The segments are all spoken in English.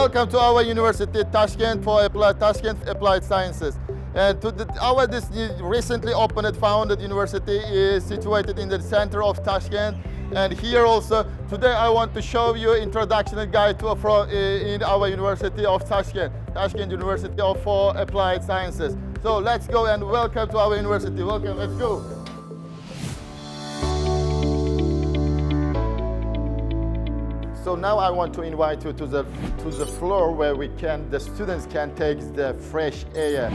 welcome to our university, Toshkent Toshkent Applied Sciences. And our recently opened, founded university is situated in the center of Toshkent. And here also, today I want to show you introduction guide in our University of Toshkent, Toshkent University for Applied Sciences. So let's go and welcome to our university. Welcome, let's go. So now I want to invite you to the floor where the students can take the fresh air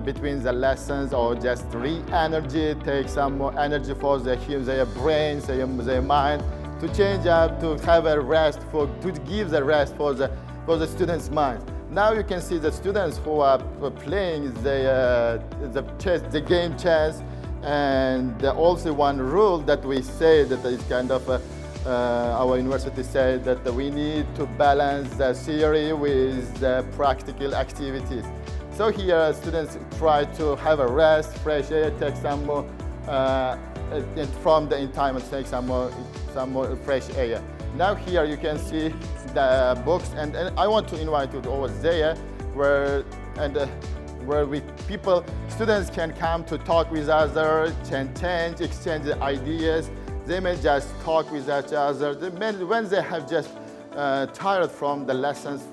between the lessons, or just re-energy, take some more energy for their brains, their mind, to change up, to have a rest, to give the rest for the students' minds. Now you can see the students who are playing the game chess, and also one rule that we say that is kind of our university said that we need to balance the theory with the practical activities. So here students try to have a rest, fresh air, take some more from the environment, take some more fresh air. Now here you can see the books, and I want to invite you over there where students can come to talk with others, exchange ideas. They may just talk with each other. When they have just tired from the lessons,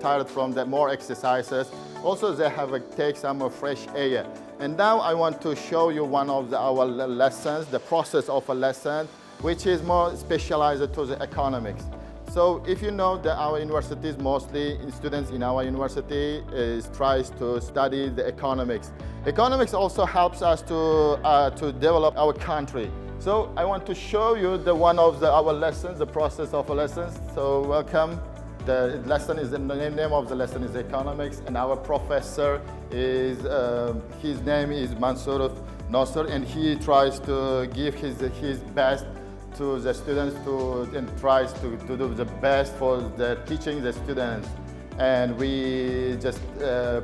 tired from the more exercises, also they have take some more fresh air. And now I want to show you one of our lessons, the process of a lesson, which is more specialized to the economics. So if you know that our universities, mostly students in our university tries to study the economics. Economics also helps us to develop our country. So I want to show you one of our lessons, the process of a lessons. So welcome. The name of the lesson is economics, and our professor is his name is Mansour Nasser, and he tries to give his best to the students and tries to do the best for teaching the students. And we just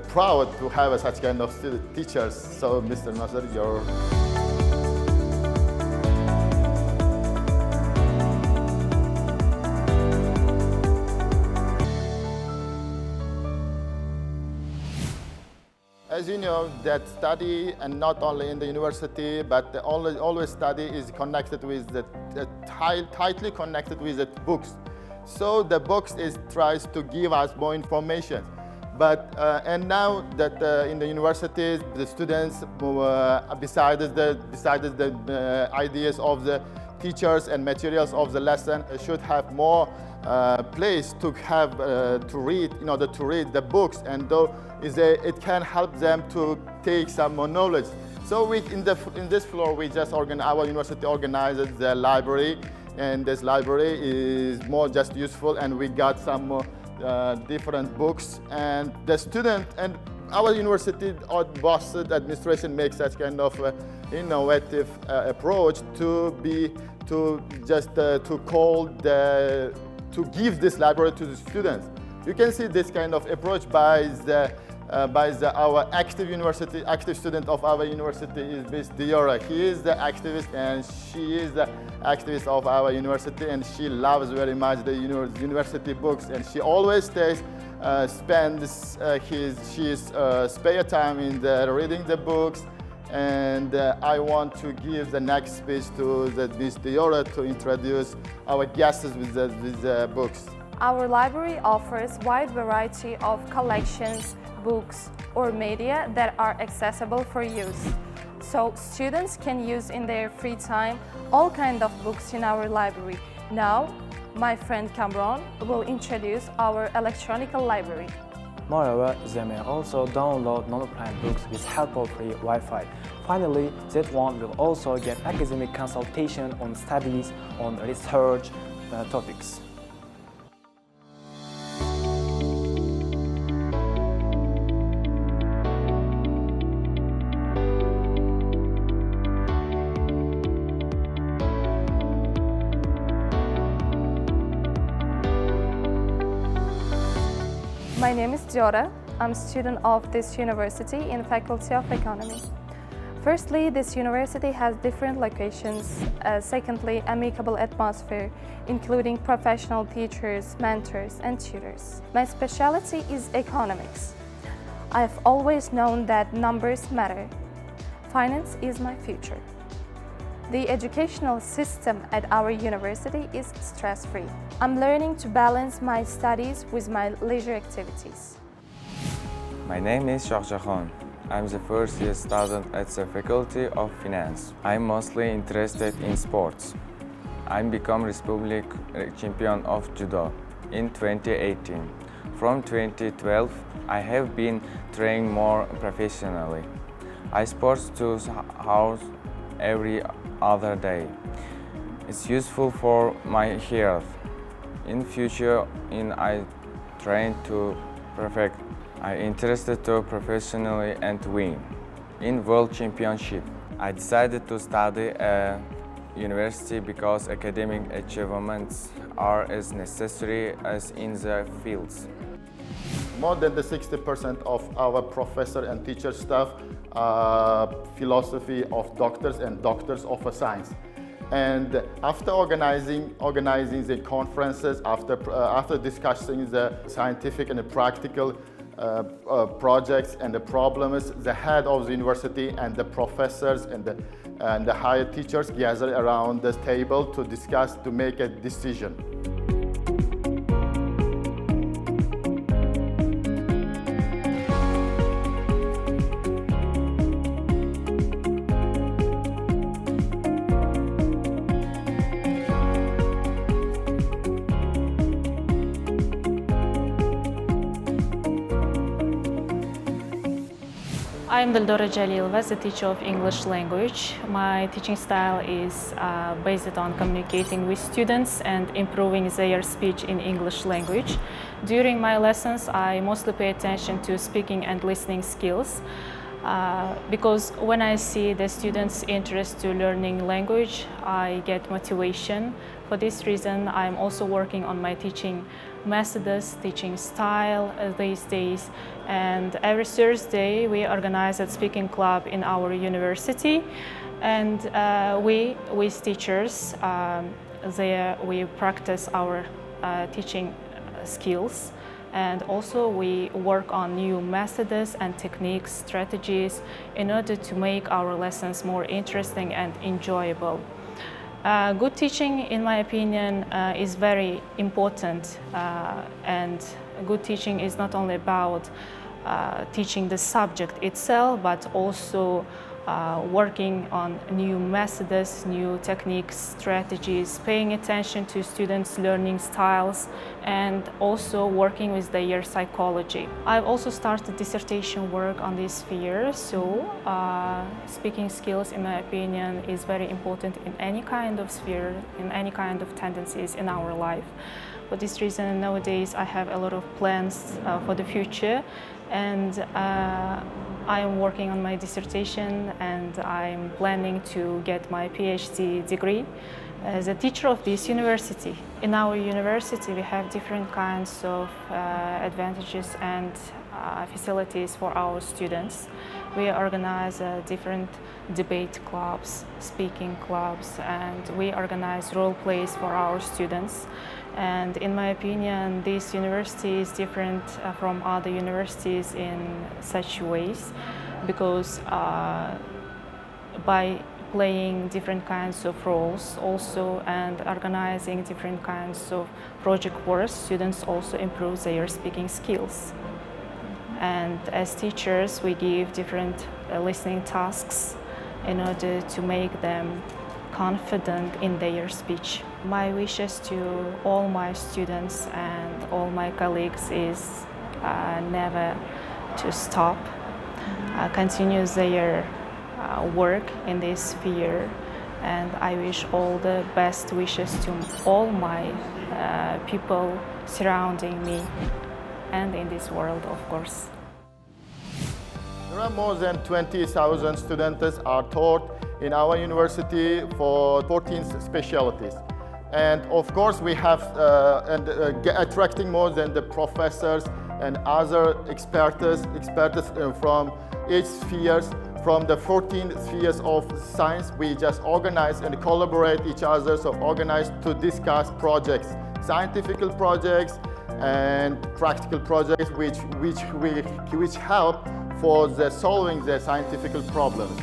proud to have such kind of teachers. So Mr. Nasser, you're... As you know, that study, and not only in the university, but always study is connected with tightly connected with the books. So the books tries to give us more information. But and now that in the universities, the students, besides the ideas of the teachers and materials of the lesson, should have more place to have to read, in order to read the books, and though it can help them to take some more knowledge. So in this floor, our university organizes the library, and this library is more just useful, and we got some more different books, and the student and our university administration makes such kind of innovative approach to give this library to the students. You can see this kind of approach by our active student of our university is Miss Diora. He is the activist, and she is the activist of our university, and she loves very much the university books, and she always spends his spare time in reading the books. And I want to give the next speech to Miss Diora to introduce our guests with the books. Our library offers wide variety of collections, books, or media that are accessible for use. So students can use in their free time all kinds of books in our library. Now, my friend Cameron will introduce our electronic library. Moreover, they may also download non-print books with help of free Wi-Fi. Finally, that one will also get academic consultation on studies, on research topics. My name is Diora. I'm a student of this university in the Faculty of Economy. Firstly, this university has different locations. Secondly, amicable atmosphere, including professional teachers, mentors, and tutors. My specialty is economics. I've always known that numbers matter. Finance is my future. The educational system at our university is stress-free. I'm learning to balance my studies with my leisure activities. My name is Shahjahan. I'm the first year student at the Faculty of Finance. I'm mostly interested in sports. I'm become Republic champion of judo in 2018. From 2012, I have been training more professionally. I sports 2 hours every other day. It's useful for my health. In future, I train to perfect. I'm interested to professionally and win in World Championship. I decided to study at university because academic achievements are as necessary as in the fields. More than the 60% of our professor and teacher staff are philosophy of doctors and doctors of science. And after organizing the conferences, after discussing the scientific and the practical projects and the problems, the head of the university and the professors and the higher teachers gather around the table to discuss, to make a decision. I'm Dildora Jalilova, the teacher of English language. My teaching style is based on communicating with students and improving their speech in English language. During my lessons, I mostly pay attention to speaking and listening skills because when I see the students' interest to learning language, I get motivation. For this reason, I'm also working on my teaching methods, teaching style these days. And every Thursday, we organize a speaking club in our university. And we, with teachers, there we practice our teaching skills. And also we work on new methods and techniques, strategies in order to make our lessons more interesting and enjoyable. Good teaching, in my opinion, is very important, and good teaching is not only about teaching the subject itself, but also working on new methods, new techniques, strategies, paying attention to students' learning styles, and also working with their psychology. I've also started dissertation work on this sphere, so speaking skills, in my opinion, is very important in any kind of sphere, in any kind of tendencies in our life. For this reason, nowadays I have a lot of plans for the future, and I am working on my dissertation, and I'm planning to get my PhD degree as a teacher of this university. In our university, we have different kinds of advantages and facilities for our students. We organize different debate clubs, speaking clubs, and we organize role plays for our students. And in my opinion, this university is different from other universities in such ways because by playing different kinds of roles also and organizing different kinds of project work, students also improve their speaking skills. And as teachers, we give different listening tasks in order to make them confident in their speech. My wishes to all my students and all my colleagues is never to stop, continue their work in this sphere, and I wish all the best wishes to all my people surrounding me and in this world, of course. There are more than 20,000 students are taught in our university for 14 specialties. And of course we have attracting more than the professors and other experts from each spheres from the 14 spheres of science, we just organize and collaborate each other, so organize to discuss projects, scientific projects and practical projects which help for the solving the scientific problems.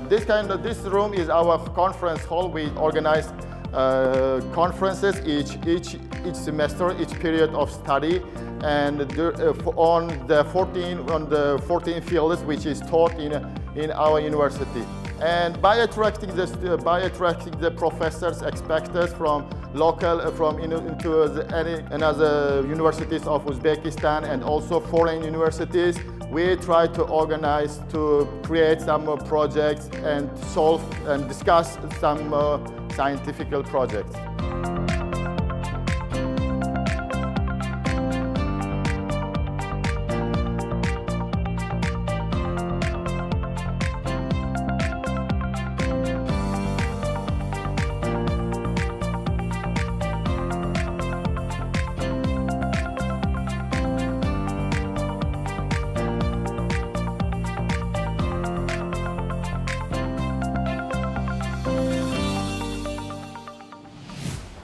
This room is our conference hall. We organize conferences each semester, each period of study, and on the 14 fields which is taught in our university. And by attracting the professors, experts from local, into another universities of Uzbekistan and also foreign universities, we try to organize to create some projects and solve and discuss some scientific projects.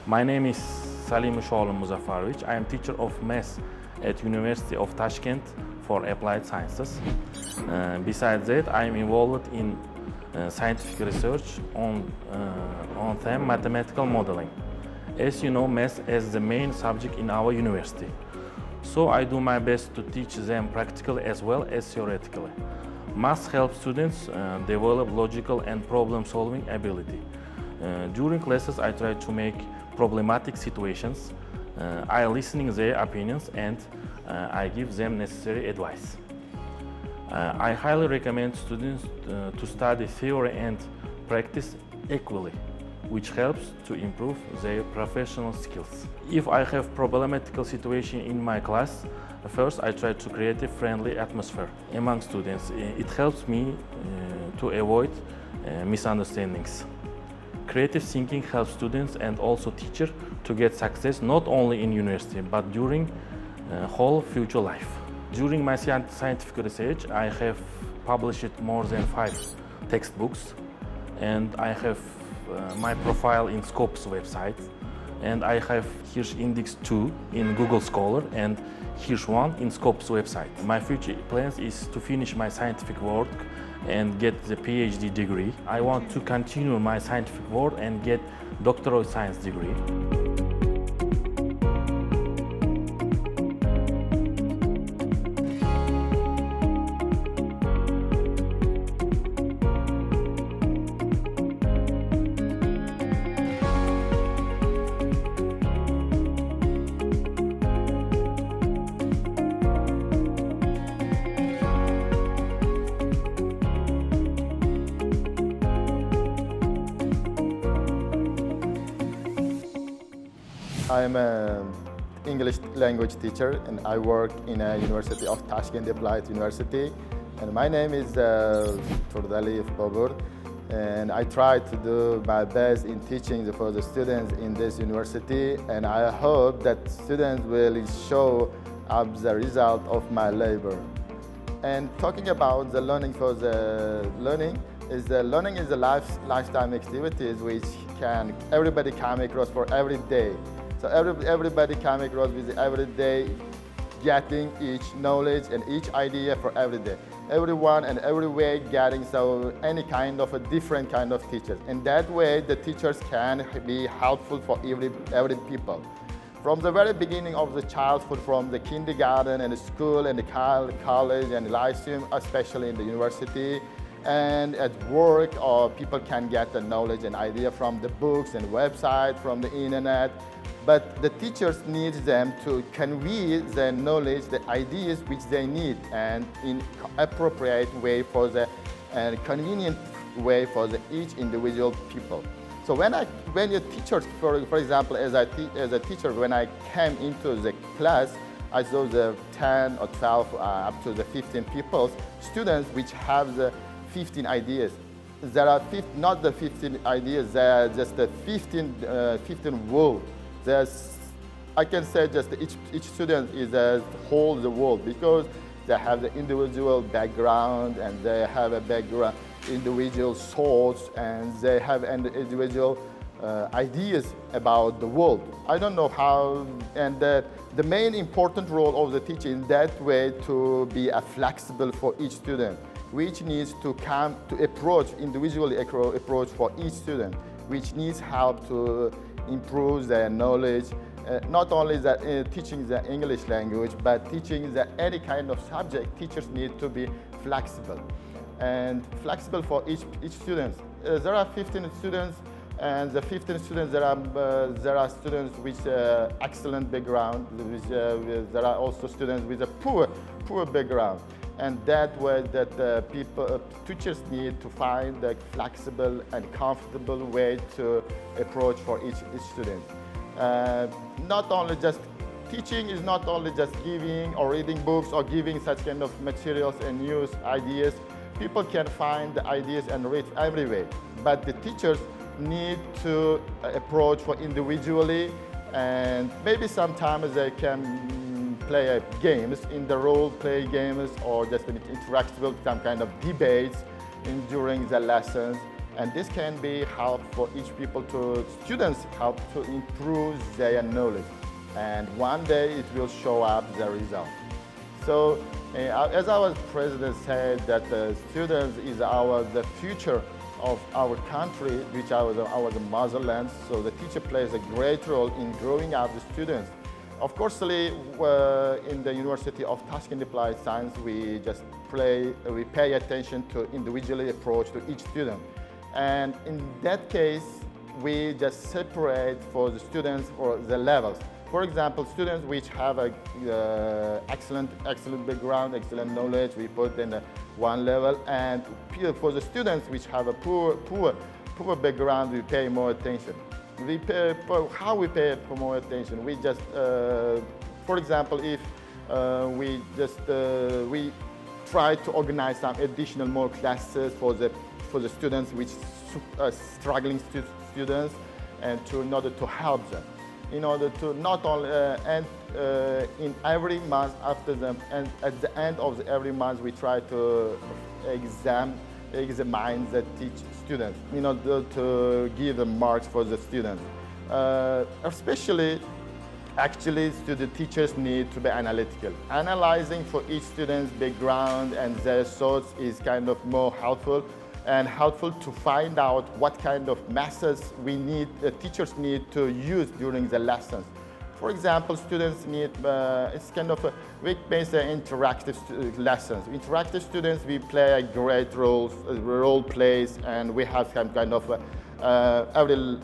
My name is Salim Ushoğlu Muzaffarovich. I am teacher of math at University of Toshkent for Applied Sciences. Besides that, I am involved in scientific research on theme mathematical modeling. As you know, math is the main subject in our university. So I do my best to teach them practically as well as theoretically. Math helps students develop logical and problem-solving ability. During classes, I try to make problematic situations. I listen their opinions and I give them necessary advice. I highly recommend students to study theory and practice equally, which helps to improve their professional skills. If I have problematical situation in my class, first I try to create a friendly atmosphere among students. It helps me to avoid misunderstandings. Creative thinking helps students and also teachers to get success not only in university but during whole future life. During my scientific research, I have published more than 5 textbooks, and I have my profile in Scopus website, and I have Hirsch Index 2 in Google Scholar and Hirsch 1 in Scopus website. My future plans is to finish my scientific work and get the PhD degree. I want to continue my scientific work and get doctoral science degree. I'm an English language teacher and I work in a University of Toshkent Applied University. And my name is Turdaliyev Babur, and I try to do my best in teaching for the students in this university, and I hope that students will show up the result of my labor. And talking about the learning is a lifetime activities which everybody come across for every day. So everybody come across with every day getting each knowledge and each idea for every day. Everyone and every way getting any kind of a different kind of teachers. And that way the teachers can be helpful for every people. From the very beginning of the childhood, from the kindergarten and the school and the college and the lyceum, especially in the university, and at work, people can get the knowledge and idea from the books and website, from the internet. But the teachers need them to convey the knowledge, the ideas which they need, and in appropriate way for the convenient way for each individual people. So when your teachers, for example, as a teacher, when I came into the class, I saw the 10 or 12 up to the 15 people, students which have the 15 ideas. There are not the 15 ideas, there are just the 15 world. I can say just each student is a whole the world, because They have the individual background, and they have a background, individual thoughts, and they have an individual ideas about the world. I don't know how, and the main important role of the teacher in that way to be flexible for each student, which needs to come to approach, individually approach for each student, which needs help to improve their knowledge, not only teaching the English language, but teaching any kind of subject. Teachers need to be flexible, and flexible for each student. There are 15 students, and the 15 students, there are students with excellent background, there are also students with a poor background. And that way that teachers need to find a flexible and comfortable way to approach for each student. Not only just teaching is not only just giving or reading books or giving such kind of materials and news ideas. People can find the ideas and read everywhere, but the teachers need to approach for individually, and maybe sometimes they can play games in the role play games, or just interact with some kind of debates during the lessons, and this can be help for each students help to improve their knowledge, and one day it will show up the result. So as our president said, that the students is the future of our country, which our motherland. So the teacher plays a great role in growing up the students. Of course, in the University of Toshkent Applied Science, we pay attention to individually approach to each student. And in that case, we just separate for the students for the levels. For example, students which have excellent background, excellent knowledge, we put in one level, and for the students which have a poor background, we pay more attention. How we pay more attention? We just, for example, if we try to organize some additional more classes for the students which struggling students, and in order to help them. In order to not only in every month after them, and at the end of every month, we try to examine the students in order to give the marks for the students. Especially, actually, the teachers need to be analytical. Analyzing for each student's background and their thoughts is kind of more helpful, and helpful to find out what kind of methods teachers need to use during the lessons. For example, students need, it's kind of we make interactive lessons. Interactive students, we play a great role plays, and we have some kind of,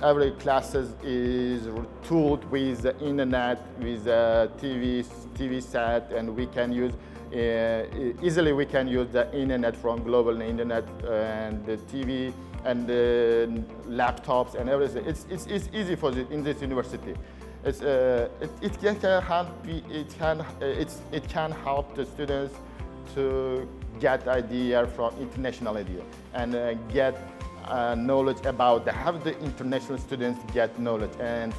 every classes is tooled with the internet, with TV set, and we can use easily we can use the internet from global internet and the TV and the laptops and everything. It's easy in this university. It can help the students to get idea from international idea, and get knowledge about how the international students get knowledge, and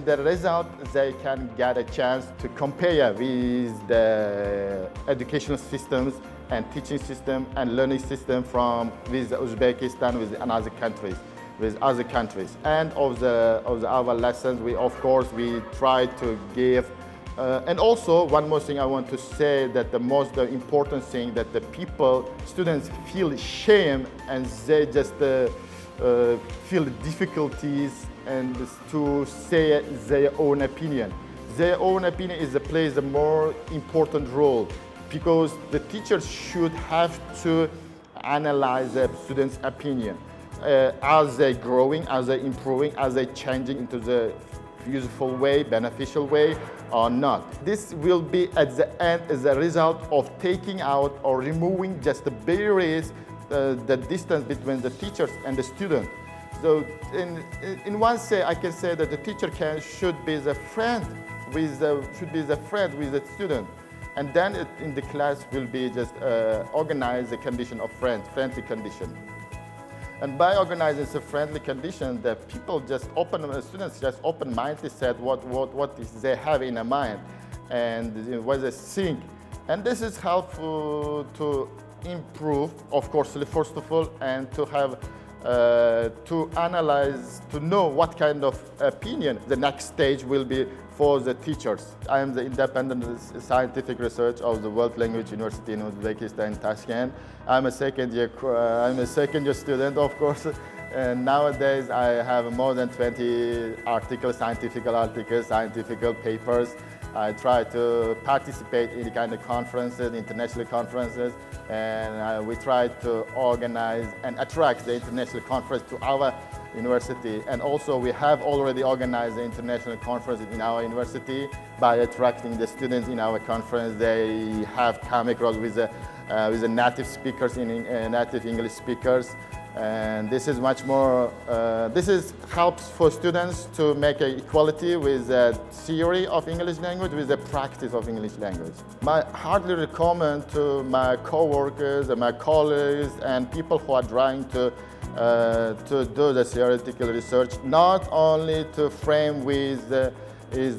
the result, they can get a chance to compare with the educational systems and teaching system and learning system with Uzbekistan, with other countries. And of our lessons, we try to give. And also, one more thing I want to say, that the most important thing that students feel shame, and they just feel difficulties and to say their own opinion. Their own opinion plays a more important role, because the teachers should have to analyze the students' opinion. Are they growing? Are they improving? Are they changing into the useful way, beneficial way, or not? This will be at the end as a result of taking out or removing just the barriers, the distance between the teachers and the student. So in one say, I can say that the teacher should be the friend with the student, and then in the class will be just organize the condition of friendly condition. And by organizing the friendly condition, the students just open-mindedly said what they have in their mind. and when they sing. And this is helpful to improve, of course, first of all, and to have to analyze, to know what kind of opinion the next stage will be for the teachers. I am the independent scientific research of the World Language University in Uzbekistan, Toshkent. I'm a second year student, of course. And nowadays I have more than 20 articles, scientific papers. I try to participate in kind of conferences, international conferences, and we try to organize and attract the international conference to our university. And also we have already organized the international conference in our university by attracting the students in our conference. They have come across with the native speakers, native English speakers. And this is much more, helps for students to make an equality with the theory of English language with the practice of English language. I hardly recommend to my co-workers and my colleagues and people who are trying to do the theoretical research, not only to frame with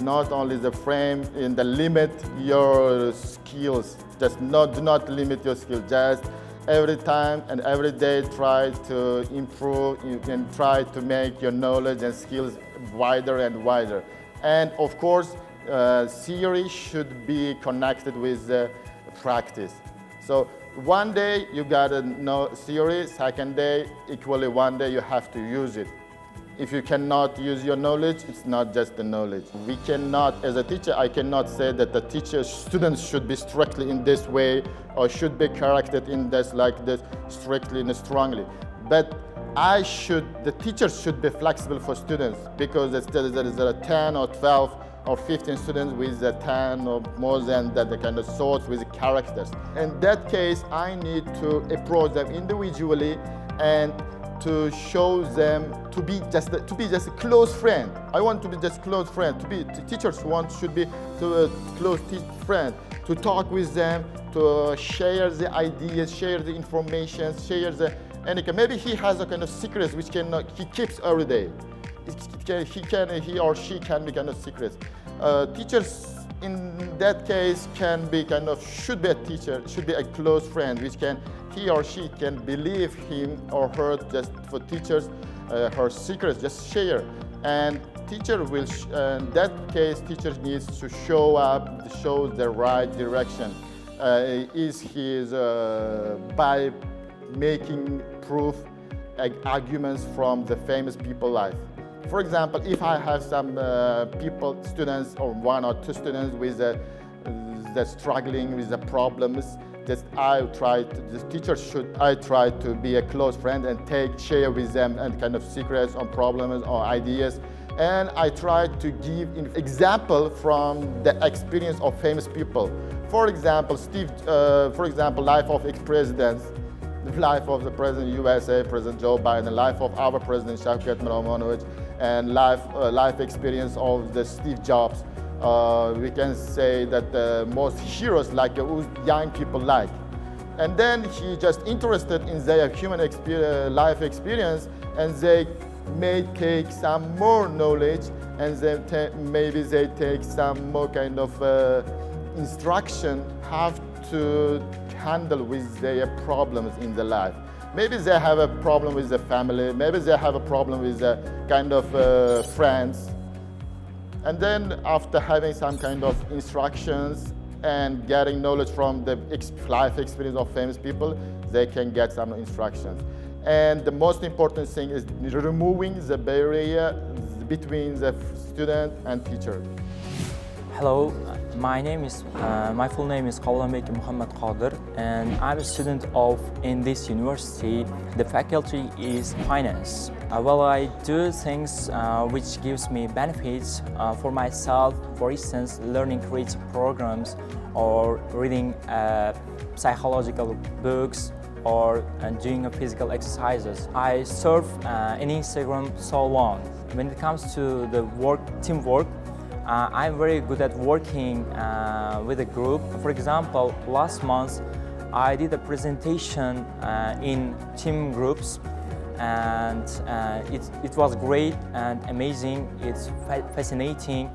not only the frame in the limit your skills, just do not limit your skills, just every time and every day try to improve. You can try to make your knowledge and skills wider and wider. And of course, theory should be connected with practice. So one day you gotta know theory, second day, equally one day you have to use it. If you cannot use your knowledge, it's not just the knowledge. We cannot, as a teacher, I cannot say that the students should be strictly in this way or should be corrected in this like this, strictly and strongly. But the teachers should be flexible for students because there is 10 or 12 or 15 students with 10 or more than that the kind of thoughts with characters. In that case, I need to approach them individually and to show them to be just a close friend. I want to be just close friend. Teachers should be a close friend. To talk with them, to share the ideas, share the information, maybe he has a kind of secrets which he keeps every day. He or she can be kind of secrets. Teachers in that case should be a teacher, should be a close friend, which he or she can believe him or her. Just for teachers, her secrets, just share. And teacher will, in that case, teacher needs to show up, show the right direction. By making proof, arguments from the famous people's life. For example, if I have some students or one or two students with struggling with the problems, I try to be a close friend and share with them and kind of secrets on problems or ideas. And I try to give an example from the experience of famous people. For example, life of ex-presidents, the life of the President of USA, President Joe Biden, life of our President Shavkat Miromonovich, and life experience of the Steve Jobs. We can say that the most heroes like young people like. And then he just interested in their human life experience, and they may take some more knowledge, and maybe they take some more kind of instruction how to handle with their problems in their life. Maybe they have a problem with the family, maybe they have a problem with the kind of friends. And then after having some kind of instructions and getting knowledge from the life experience of famous people, they can get some instructions. And the most important thing is removing the barrier between the student and teacher. Hello, my full name is Qawlanbek Muhammad Qadir, and I'm a student in this university. The faculty is finance. I do things which gives me benefits for myself. For instance, learning creative programs or reading psychological books or doing physical exercises. I surf in Instagram so long. When it comes to the teamwork, I'm very good at working with a group. For example, last month I did a presentation in team groups, and it was great and amazing. It's fascinating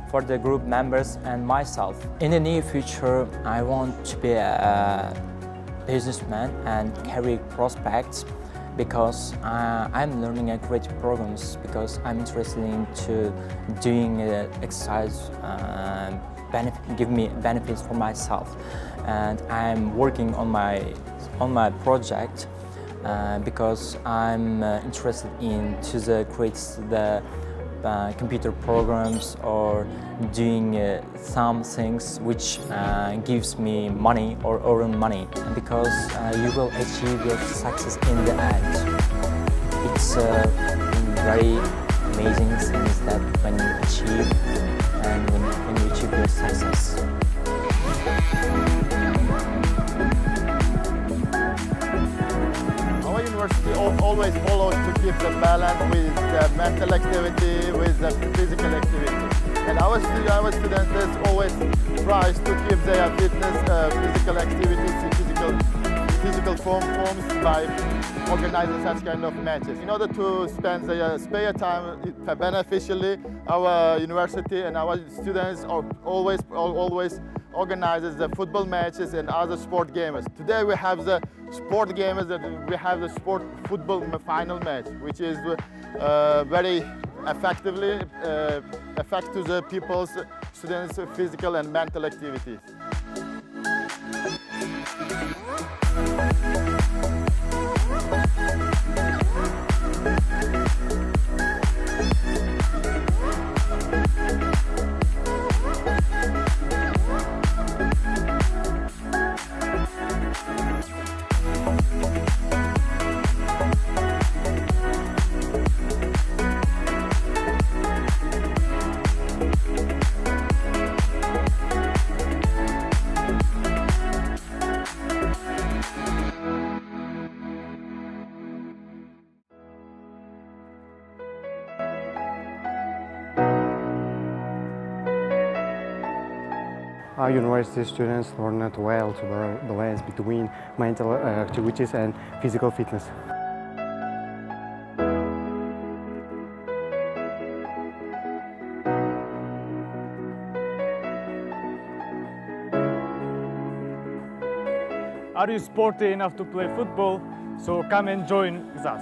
for the group members and myself. In the near future, I want to be a businessman and career prospects because I'm learning a creative programs because I'm interested into doing exercise give me benefits for myself, and I'm working on my project because I'm interested in to create the computer programs or doing some things which gives me money or earn money, because you will achieve your success in the end. It's very amazing things that when you achieve and when you achieve your success. Our university always follows to keep the balance with the mental activity, with the physical activity. And our students always tries to keep their fitness, physical activities, physical forms by organizing such kind of matches. In order to spend their spare time beneficially, our university and our students always organizes the football matches and other sport games. Today we have the sport games, we have the sport football final match, which is very effectively affect to the people's students' physical and mental activities. Our university students learn well to balance between mental activities and physical fitness. Are you sporty enough to play football? So come and join with us.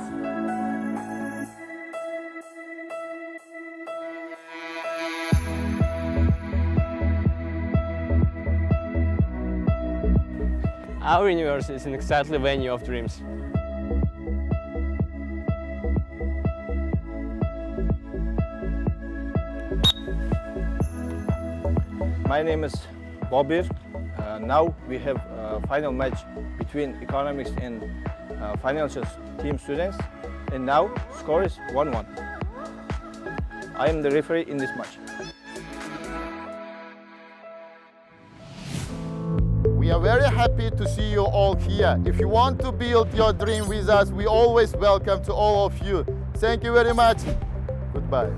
Our university is an exciting venue of dreams. My name is Bobir. Now we have a final match between economics and financial team students, and now score is 1-1. I am the referee in this match. We are very happy to see you all here. If you want to build your dream with us, we always welcome to all of you. Thank you very much. Goodbye.